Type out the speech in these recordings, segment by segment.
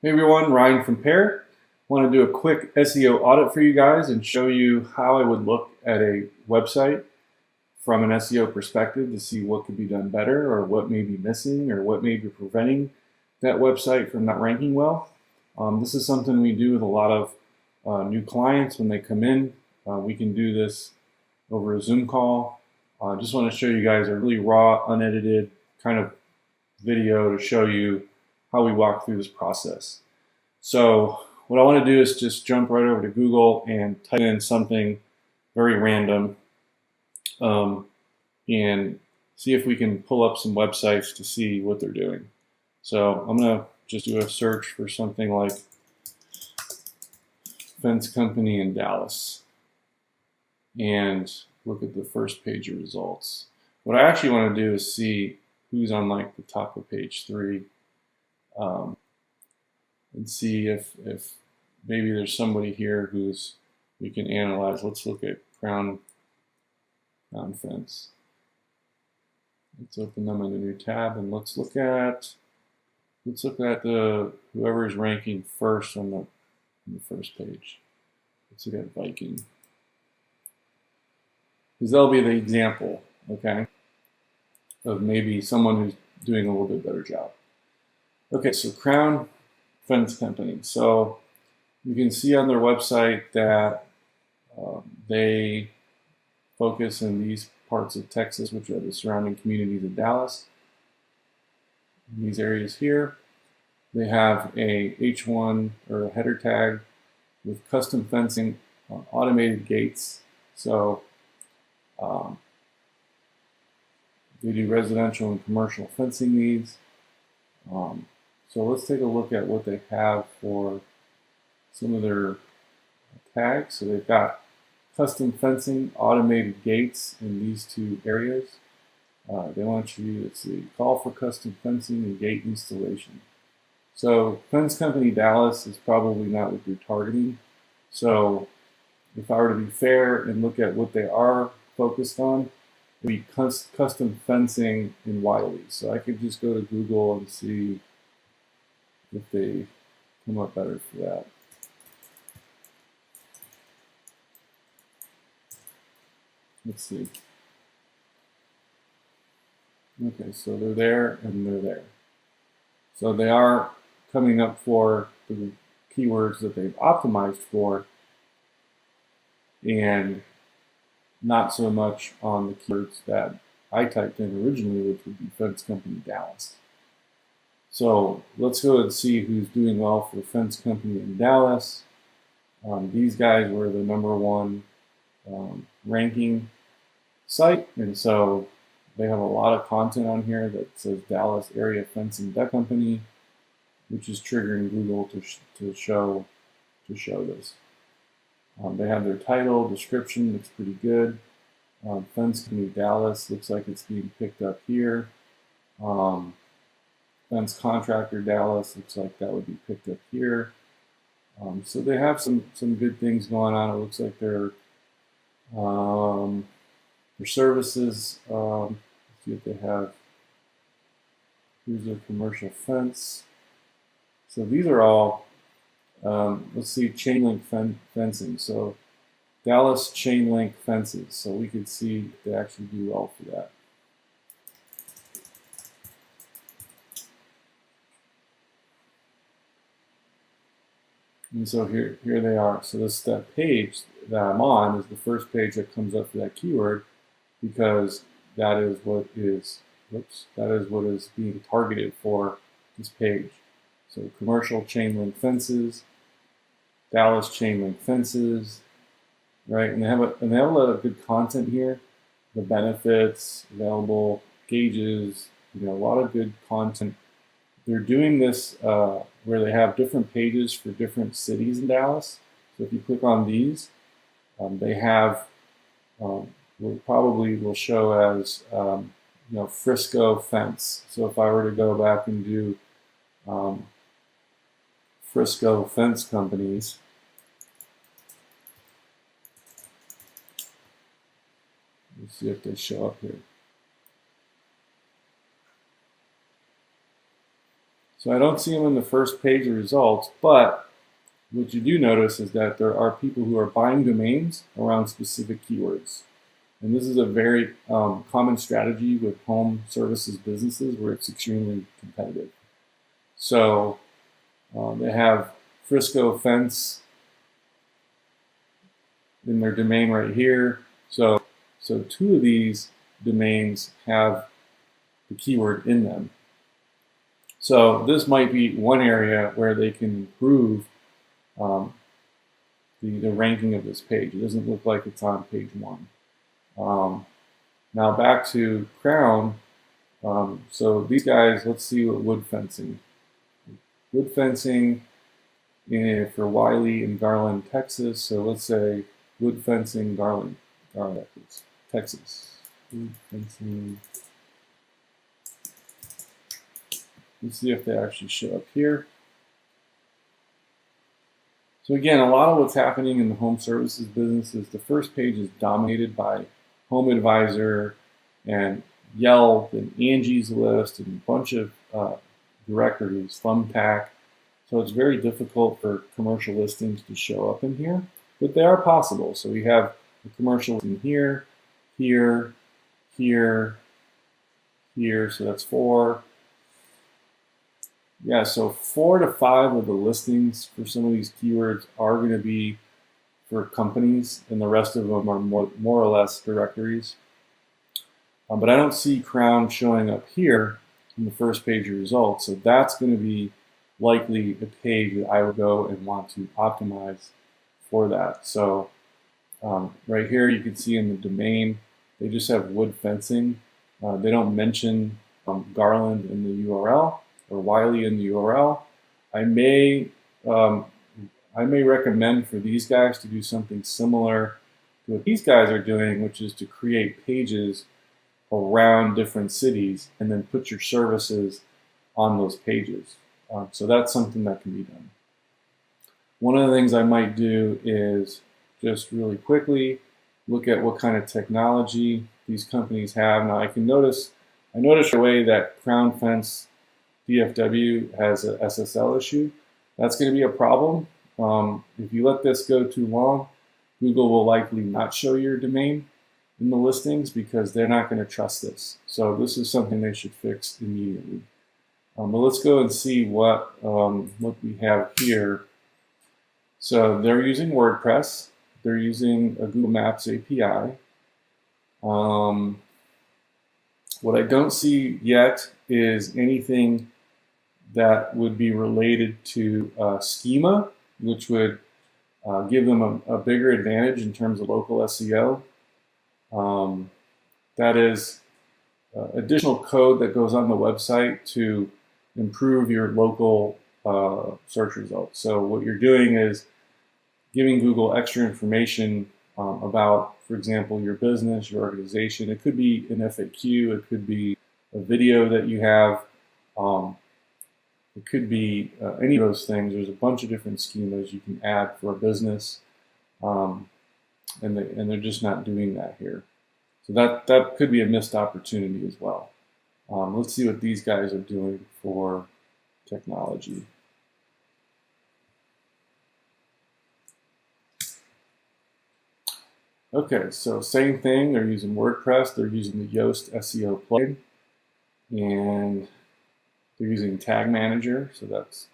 Hey everyone, Ryan from Pear. Want to do a quick SEO audit for you guys and show you how I would look at a website from an SEO perspective to see what could be done better or what may be missing or what may be preventing that website from not ranking well. This is something we do with a lot of new clients when they come in. We can do this over a Zoom call. Just want to show you guys a really raw, unedited kind of video to show you how we walk through this process. So what I want to do is just jump right over to Google and type in something very random and see if we can pull up some websites to see what they're doing. So I'm going to just do a search for something like Fence Company in Dallas and look at the first page of results. What I actually want to do is see who's on like the top of page 3. And see if maybe there's somebody here who's we can analyze. Let's look at Crown Fence. Let's open them in a new tab and let's look at the whoever is ranking first on the first page. Let's look at Viking, because that'll be the example, okay, of maybe someone who's doing a little bit better job. Okay, so Crown Fence Company. So you can see on their website that they focus in these parts of Texas, which are the surrounding communities of Dallas. In these areas here, they have a H1 or a header tag with custom fencing on automated gates. So they do residential and commercial fencing needs. So let's take a look at what they have for some of their tags. So they've got custom fencing, automated gates in these two areas. They want you to call for custom fencing and gate installation. So Fence Company Dallas is probably not what you're targeting. So if I were to be fair and look at what they are focused on, it would be custom fencing in Wiley. So I could just go to Google and see if they come up better for that. Let's see. Okay, so they're there and they're there. So they are coming up for the keywords that they've optimized for and not so much on the keywords that I typed in originally, which would be Fence Company Dallas. So let's go and see who's doing well for Fence Company in Dallas. These guys were the #1 ranking site, and so they have a lot of content on here that says Dallas Area Fencing Deck Company, which is triggering Google to show this. They have their title, description looks pretty good. Fence Company Dallas looks like it's being picked up here. Fence Contractor Dallas looks like that would be picked up here. So they have some good things going on. It looks like their services. Let's see what they have. Here's their commercial fence. So these are all. Let's see, Chainlink fencing. So Dallas Chainlink fences. So we could see if they actually do well for that. And so here they are. So that page that I'm on is the first page that comes up for that keyword, because that is what is being targeted for this page. So commercial chain link fences, Dallas chain link fences, right? And they have a lot of good content here. The benefits, available gauges, a lot of good content. They're doing this where they have different pages for different cities in Dallas. So if you click on these, they have will show as Frisco Fence. So if I were to go back and do Frisco Fence companies, let's see if they show up here. So I don't see them in the first page of results, but what you do notice is that there are people who are buying domains around specific keywords. And this is a very common strategy with home services businesses where it's extremely competitive. So they have Frisco Fence in their domain right here. So two of these domains have the keyword in them. So this might be one area where they can improve the ranking of this page. It doesn't look like it's on page 1. Now back to Crown. So these guys, let's see what wood fencing. Wood fencing for Wiley in Garland, Texas. So let's say wood fencing, Garland, Texas. Wood fencing. Let's see if they actually show up here. So again, a lot of what's happening in the home services business is the first page is dominated by Home Advisor and Yelp and Angie's List and a bunch of directories, Thumbtack. So it's very difficult for commercial listings to show up in here, but they are possible. So we have a commercial listing here, here, here, here. So that's 4. Yeah, so 4 to 5 of the listings for some of these keywords are going to be for companies, and the rest of them are more or less directories. But I don't see Crown showing up here in the first page of results, so that's going to be likely a page that I would go and want to optimize for that. So right here you can see in the domain, they just have wood fencing. They don't mention Garland in the URL. Or Wiley in the URL. I may recommend for these guys to do something similar to what these guys are doing, which is to create pages around different cities and then put your services on those pages. So that's something that can be done. One of the things I might do is just really quickly look at what kind of technology these companies have. Now I notice right away that Crown Fence DFW has a SSL issue. That's going to be a problem. If you let this go too long, Google will likely not show your domain in the listings because they're not going to trust this. So this is something they should fix immediately. But let's go and see what we have here. So they're using WordPress. They're using a Google Maps API. What I don't see yet is anything that would be related to schema, which would give them a bigger advantage in terms of local SEO. That is additional code that goes on the website to improve your local search results. So what you're doing is giving Google extra information about, for example, your business, your organization. It could be an FAQ, it could be a video that you have. It could be any of those things. There's a bunch of different schemas you can add for a business, and they're just not doing that here. So that could be a missed opportunity as well. Let's see what these guys are doing for technology. Okay, so same thing. They're using WordPress. They're using the Yoast SEO plugin, and they're using Tag Manager, so that's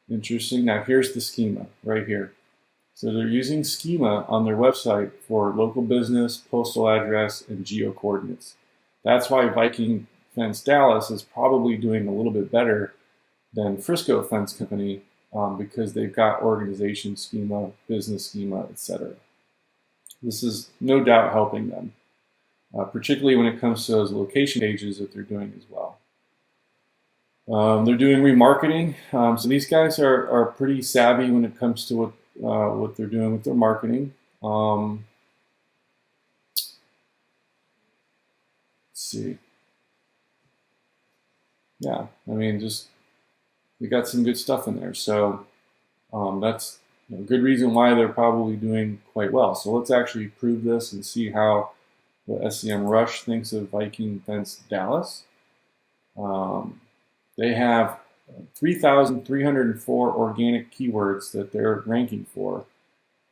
interesting. Now here's the schema right here. So they're using schema on their website for local business, postal address, and geo coordinates. That's why Viking Fence Dallas is probably doing a little bit better than Frisco Fence Company because they've got organization schema, business schema, etc. This is no doubt helping them, particularly when it comes to those location pages that they're doing as well. They're doing remarketing. So these guys are pretty savvy when it comes to what they're doing with their marketing. Let's see. Yeah, I mean, just they got some good stuff in there. So that's a good reason why they're probably doing quite well. So let's actually prove this and see how the SEM Rush thinks of Viking Fence Dallas. They have 3,304 organic keywords that they're ranking for.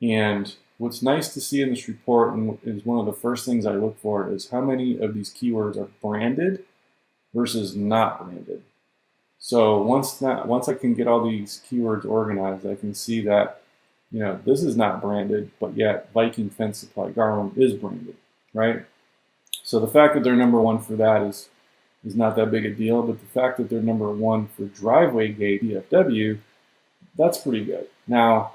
And what's nice to see in this report, and is one of the first things I look for, is how many of these keywords are branded versus not branded. So once I can get all these keywords organized, I can see that, you know, this is not branded, but yet Viking Fence Supply Garland is branded, right? So the fact that they're number one for that is not that big a deal, but the fact that they're number one for driveway gate DFW, that's pretty good. Now,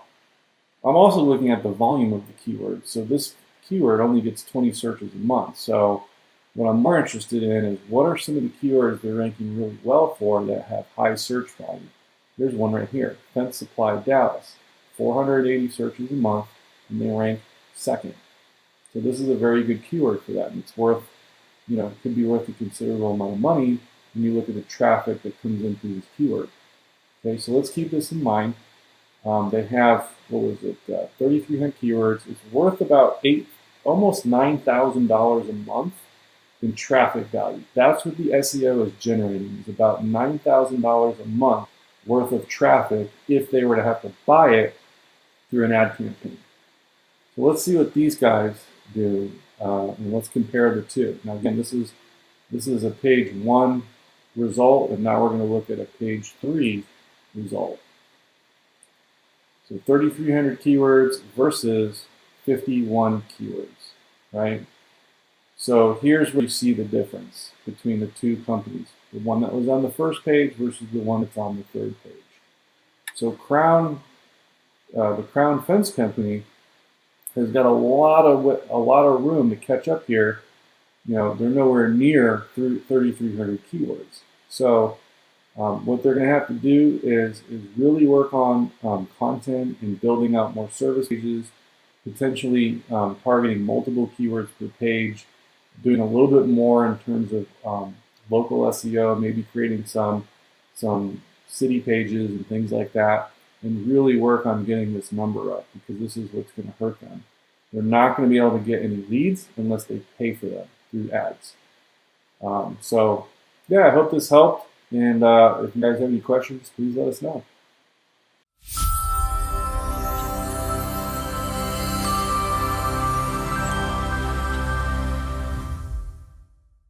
I'm also looking at the volume of the keyword. So this keyword only gets 20 searches a month. So what I'm more interested in is what are some of the keywords they're ranking really well for that have high search volume. There's one right here, Fence Supply Dallas, 480 searches a month, and they rank second. So this is a very good keyword for that, and it's worth, you know, it could be worth a considerable amount of money when you look at the traffic that comes in through this keyword. Okay, so let's keep this in mind. They have, what was it, 3,300 keywords. It's worth about almost $9,000 a month in traffic value. That's what the SEO is generating, is about $9,000 a month worth of traffic if they were to have to buy it through an ad campaign. So let's see what these guys do, and let's compare the two. Now again, this is a page 1 result, and now we're going to look at a page 3 result. So 3,300 keywords versus 51 keywords, right? So here's where you see the difference between the two companies. The one that was on the first page versus the one that's on the third page. So the Crown Fence Company has got a lot of room to catch up here. You know, they're nowhere near 3,300 keywords. So what they're going to have to do is really work on content and building out more service pages, potentially targeting multiple keywords per page, doing a little bit more in terms of local SEO, maybe creating some city pages and things like that, and really work on getting this number up, because this is what's going to hurt them. They're not going to be able to get any leads unless they pay for them through ads. So yeah, I hope this helped. And if you guys have any questions, please let us know.